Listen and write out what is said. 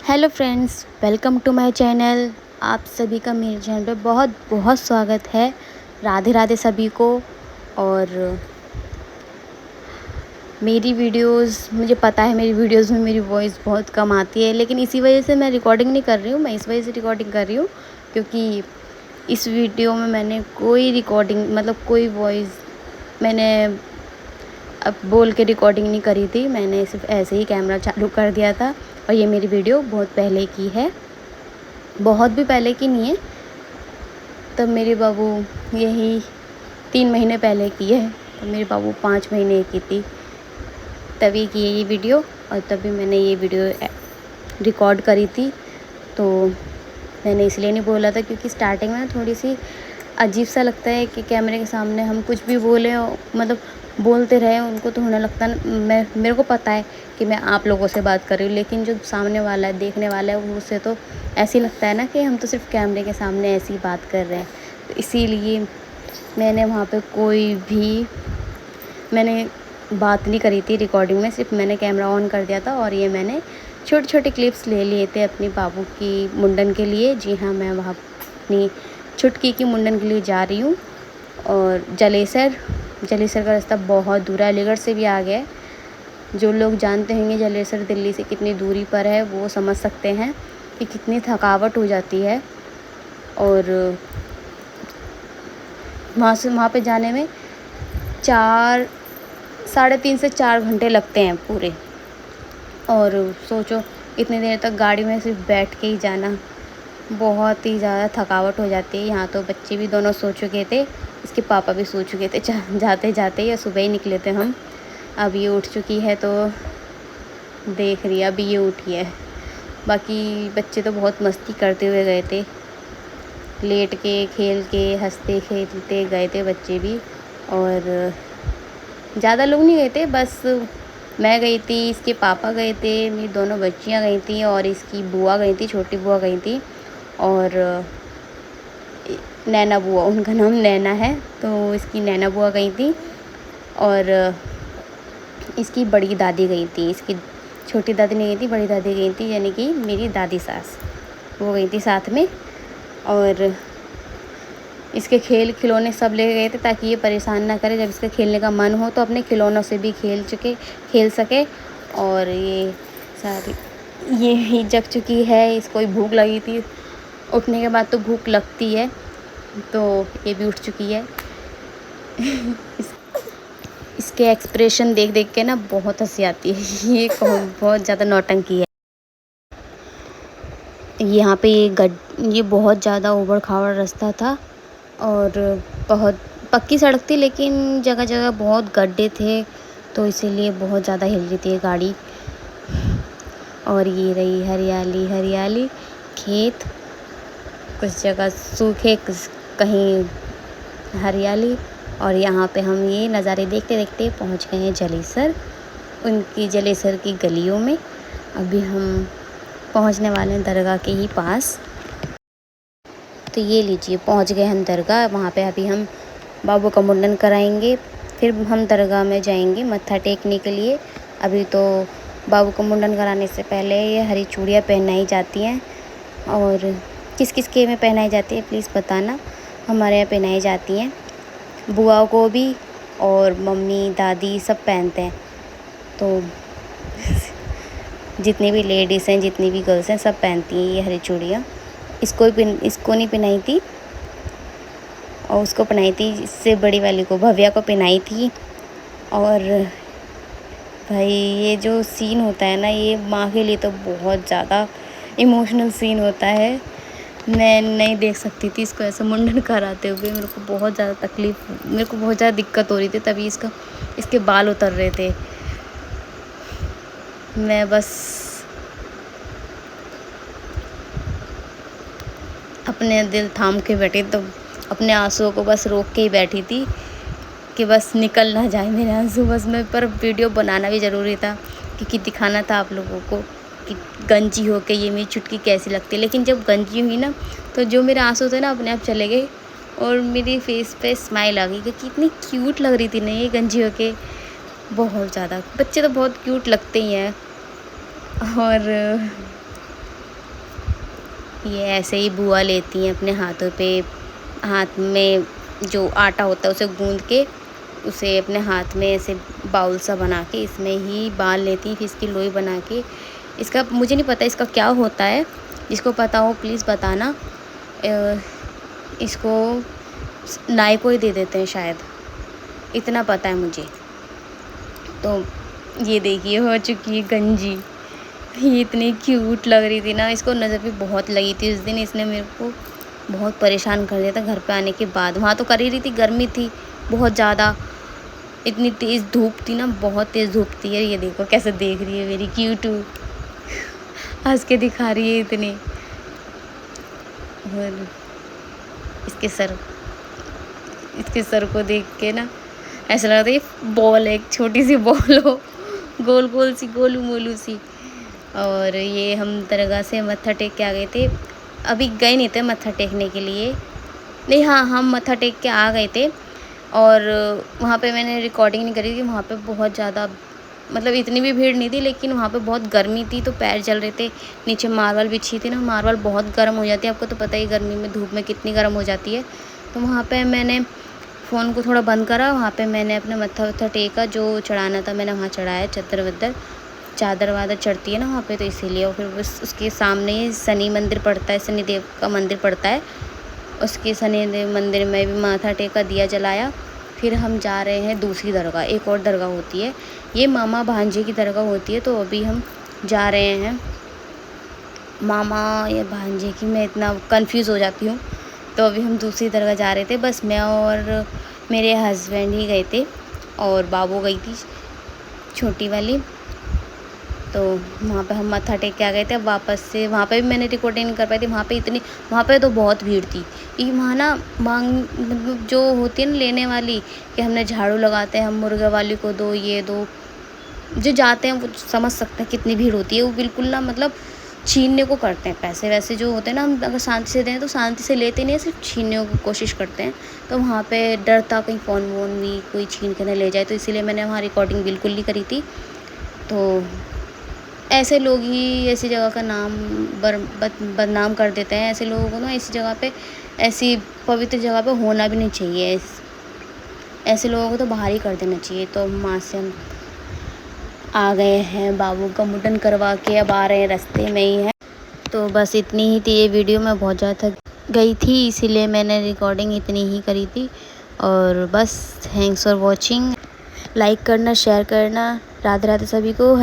Hello friends, welcome to my channel. आप सभी का मेरे चैनल पे बहुत बहुत स्वागत है। राधे राधे सभी को। और मेरी वीडियोस, मुझे पता है मेरी वीडियोस में मेरी वॉइस बहुत कम आती है, लेकिन इसी वजह से मैं रिकॉर्डिंग नहीं कर रही हूँ। मैं इस वजह से रिकॉर्डिंग कर रही हूँ क्योंकि इस वीडियो में मैंने कोई रिकॉर्डिंग कोई वॉइस मैंने अब बोल के रिकॉर्डिंग नहीं करी थी। मैंने सिर्फ ऐसे ही कैमरा चालू कर दिया था। और ये मेरी वीडियो बहुत पहले की है, बहुत भी पहले की नहीं है। तब मेरे बाबू यही 3 महीने पहले की है। तब मेरे बाबू 5 महीने की थी, तभी की है ये वीडियो। और तभी मैंने ये वीडियो रिकॉर्ड करी थी। तो मैंने इसलिए नहीं बोला था क्योंकि स्टार्टिंग में थोड़ी सी अजीब सा लगता है कि कैमरे के सामने हम कुछ भी बोलें, बोलते रहे। उनको तो होने लगता है, मेरे को पता है कि मैं आप लोगों से बात कर रही हूँ, लेकिन जो सामने वाला है, देखने वाला है, उससे तो ऐसे ही लगता है ना कि हम तो सिर्फ कैमरे के सामने ऐसी ही बात कर रहे हैं। तो इसीलिए मैंने वहाँ पे मैंने बात नहीं करी थी रिकॉर्डिंग में। सिर्फ मैंने कैमरा ऑन कर दिया था और ये मैंने छोटे छोटे क्लिप्स ले लिए थे अपने बाबू की मुंडन के लिए। जी हाँ, मैं वहाँ अपनी छुटकी की मुंडन के लिए जा रही हूँ। और जलेसर का रास्ता बहुत दूर है, अलीगढ़ से भी आ गया है। जो लोग जानते होंगे जलेसर दिल्ली से कितनी दूरी पर है, वो समझ सकते हैं कि कितनी थकावट हो जाती है। और वहाँ पे जाने में 3.5 से 4 घंटे लगते हैं पूरे। और सोचो, इतनी देर तक गाड़ी में सिर्फ बैठ के ही जाना, बहुत ही ज़्यादा थकावट हो जाती है। यहाँ तो बच्चे भी दोनों सो चुके थे, इसके पापा भी सो चुके थे जाते जाते, या सुबह ही निकले थे हम। अब ये उठ चुकी है तो देख रही है, अभी ये उठी है। बाकी बच्चे तो बहुत मस्ती करते हुए गए थे, लेट के, खेल के, हंसते खेलते गए थे बच्चे भी। और ज़्यादा लोग नहीं गए थे, बस मैं गई थी, इसके पापा गए थे, मेरी दोनों बच्चियाँ गई थी और इसकी बुआ गई थी, छोटी बुआ गई थी। और नैना बुआ, उनका नाम नैना है, तो इसकी नैना बुआ गई थी। और इसकी बड़ी दादी गई थी, इसकी छोटी दादी नहीं गई थी, बड़ी दादी गई थी, यानी कि मेरी दादी सास, वो गई थी साथ में। और इसके खिलौने सब ले गए थे ताकि ये परेशान ना करे। जब इसका खेलने का मन हो तो अपने खिलौनों से भी खेल सके। और ये ही जग चुकी है, इसको भूख लगी थी। उठने के बाद तो भूख लगती है, तो ये भी उठ चुकी है। इसके एक्सप्रेशन देख देख के ना बहुत हंसी आती है। ये बहुत ज़्यादा नौटंकी है। यहाँ पे ये बहुत ज़्यादा उबड़ खाबड़ रास्ता था और बहुत पक्की सड़क थी, लेकिन जगह जगह बहुत गड्ढे थे, तो इसीलिए बहुत ज़्यादा हिल रही थी गाड़ी। और ये रही हरियाली हरियाली, खेत, कुछ जगह सूखे, कहीं हरियाली। और यहाँ पे हम ये नज़ारे देखते देखते पहुँच गए हैं जलेसर, उनकी जलेसर की गलियों में। अभी हम पहुँचने वाले हैं दरगाह के ही पास। तो ये लीजिए, पहुँच गए हम दरगाह। वहाँ पे अभी हम बाबू का मुंडन कराएंगे, फिर हम दरगाह में जाएंगे मत्था टेकने के लिए। अभी तो बाबू को मुंडन कराने से पहले ये हरी चूड़ियाँ पहनाई जाती हैं। और किस किस के में पहनाई जाती है प्लीज़ बताना। हमारे यहाँ पहनाई जाती हैं, बुआ को भी, और मम्मी दादी सब पहनते हैं। तो जितनी भी लेडीज़ हैं, जितनी भी गर्ल्स हैं, सब पहनती हैं ये हरी चूड़ियाँ। इसको नहीं पहनाई थी, और उसको पहनाई थी, इससे बड़ी वाली को, भव्या को पहनाई थी। और भाई ये जो सीन होता है ना, ये माँ के लिए तो बहुत ज़्यादा इमोशनल सीन होता है। मैं नहीं देख सकती थी इसको ऐसा मुंडन कराते हुए। मेरे को बहुत ज़्यादा दिक्कत हो रही थी। तभी इसके बाल उतर रहे थे। मैं बस अपने दिल थाम के बैठी, तो अपने आंसुओं को बस रोक के ही बैठी थी कि बस निकल ना जाए मेरे आंसू बस में। पर वीडियो बनाना भी ज़रूरी था क्योंकि दिखाना था आप लोगों को कि गंजी हो के ये मेरी चुटकी कैसी लगती है। लेकिन जब गंजी हुई ना, तो जो मेरे आंसू थे ना अपने आप चले गए और मेरी फेस पे स्माइल आ गई कि कितनी क्यूट लग रही थी ना ये गंजी हो के। बहुत ज़्यादा, बच्चे तो बहुत क्यूट लगते ही हैं। और ये ऐसे ही बुआ लेती हैं अपने हाथों पे, हाथ में जो आटा होता है उसे गूँध के उसे अपने हाथ में ऐसे बाउल सा बना के इसमें ही बाल लेती हैं, फिर इसकी लोई बना के। इसका मुझे नहीं पता इसका क्या होता है, जिसको पता हो प्लीज़ बताना। इसको नाई को ही दे देते हैं शायद, इतना पता है मुझे। तो ये देखिए हो चुकी है गंजी। ये इतनी क्यूट लग रही थी ना, इसको नज़र भी बहुत लगी थी उस दिन। इसने मेरे को बहुत परेशान कर दिया था घर पे आने के बाद। वहाँ तो कर ही रही थी, गर्मी थी बहुत ज़्यादा, इतनी तेज़ धूप थी ना, बहुत तेज़ धूप थी। ये देखो कैसे देख रही है मेरी क्यूटू, हंस के दिखा रही है इतनी। और इसके सर को देख के ना ऐसा लग रहा था ये बॉल है, एक छोटी सी बॉल हो, गोल गोल सी, गोलू मोलू सी। और ये हम दरगाह से मत्था टेक के आ गए थे। अभी गए नहीं थे मत्था टेकने के लिए, नहीं हाँ हम मत्था टेक के आ गए थे। और वहाँ पे मैंने रिकॉर्डिंग नहीं करी थी, वहाँ पे बहुत ज़्यादा मतलब इतनी भी भीड़ नहीं थी, लेकिन वहाँ पे बहुत गर्मी थी तो पैर जल रहे थे। नीचे मार्बल बिछी थी ना, मार्बल बहुत गर्म हो जाती है, आपको तो पता ही गर्मी में धूप में कितनी गर्म हो जाती है। तो वहाँ पे मैंने फ़ोन को थोड़ा बंद करा, वहाँ पे मैंने अपना मत्था वत्था टेका, जो चढ़ाना था मैंने वहाँ चढ़ाया। चादर वादर चढ़ती है ना वहाँ पे, तो इसीलिए। और फिर बस उसके सामने ही शनि मंदिर पड़ता है, शनिदेव का मंदिर पड़ता है, उसके शनिदेव मंदिर में भी माथा टेका, दिया जलाया। फिर हम जा रहे हैं दूसरी दरगाह, एक और दरगाह होती है, ये मामा भांजे की दरगाह होती है। तो अभी हम जा रहे हैं मामा या भांजे की, मैं इतना कंफ्यूज हो जाती हूँ। तो अभी हम दूसरी दरगाह जा रहे थे, बस मैं और मेरे हस्बैंड ही गए थे और बाबू गई थी छोटी वाली। तो वहाँ पे हम मत्था टेक के आ गए थे। अब वापस से वहाँ पे भी मैंने रिकॉर्डिंग नहीं कर पाई थी, वहाँ पे तो बहुत भीड़ थी। क्योंकि वहाँ ना मतलब जो होती है ना लेने वाली, कि हमने झाड़ू लगाते हैं, हम मुर्गे वाली को दो, ये दो, जो जाते हैं वो समझ सकते हैं कितनी भीड़ होती है। वो बिल्कुल ना मतलब छीनने को करते हैं पैसे वैसे जो होते हैं ना, हम अगर शांति से दें तो शांति से लेते नहीं, सिर्फ छीनने की कोशिश करते हैं। तो वहाँ पे डर था कहीं फ़ोन वोन भी कोई छीन के ना ले जाए, तो इसीलिए मैंने वहाँ रिकॉर्डिंग बिल्कुल नहीं करी थी। तो ऐसे लोग ही ऐसी जगह का नाम बदनाम कर देते हैं। ऐसे लोगों को ना ऐसी जगह पे, ऐसी पवित्र जगह पे होना भी नहीं चाहिए। ऐसे लोगों को तो बाहर ही कर देना चाहिए। तो वहाँ से हम आ गए हैं, बाबू का मुंडन करवा के अब आ रहे हैं, रास्ते में ही है। तो बस इतनी ही थी ये वीडियो, मैं बहुत ज़्यादा थक गई थी इसीलिए मैंने रिकॉर्डिंग इतनी ही करी थी। और बस थैंक्स फॉर वॉचिंग, लाइक करना, शेयर करना। राधे राधे सभी को।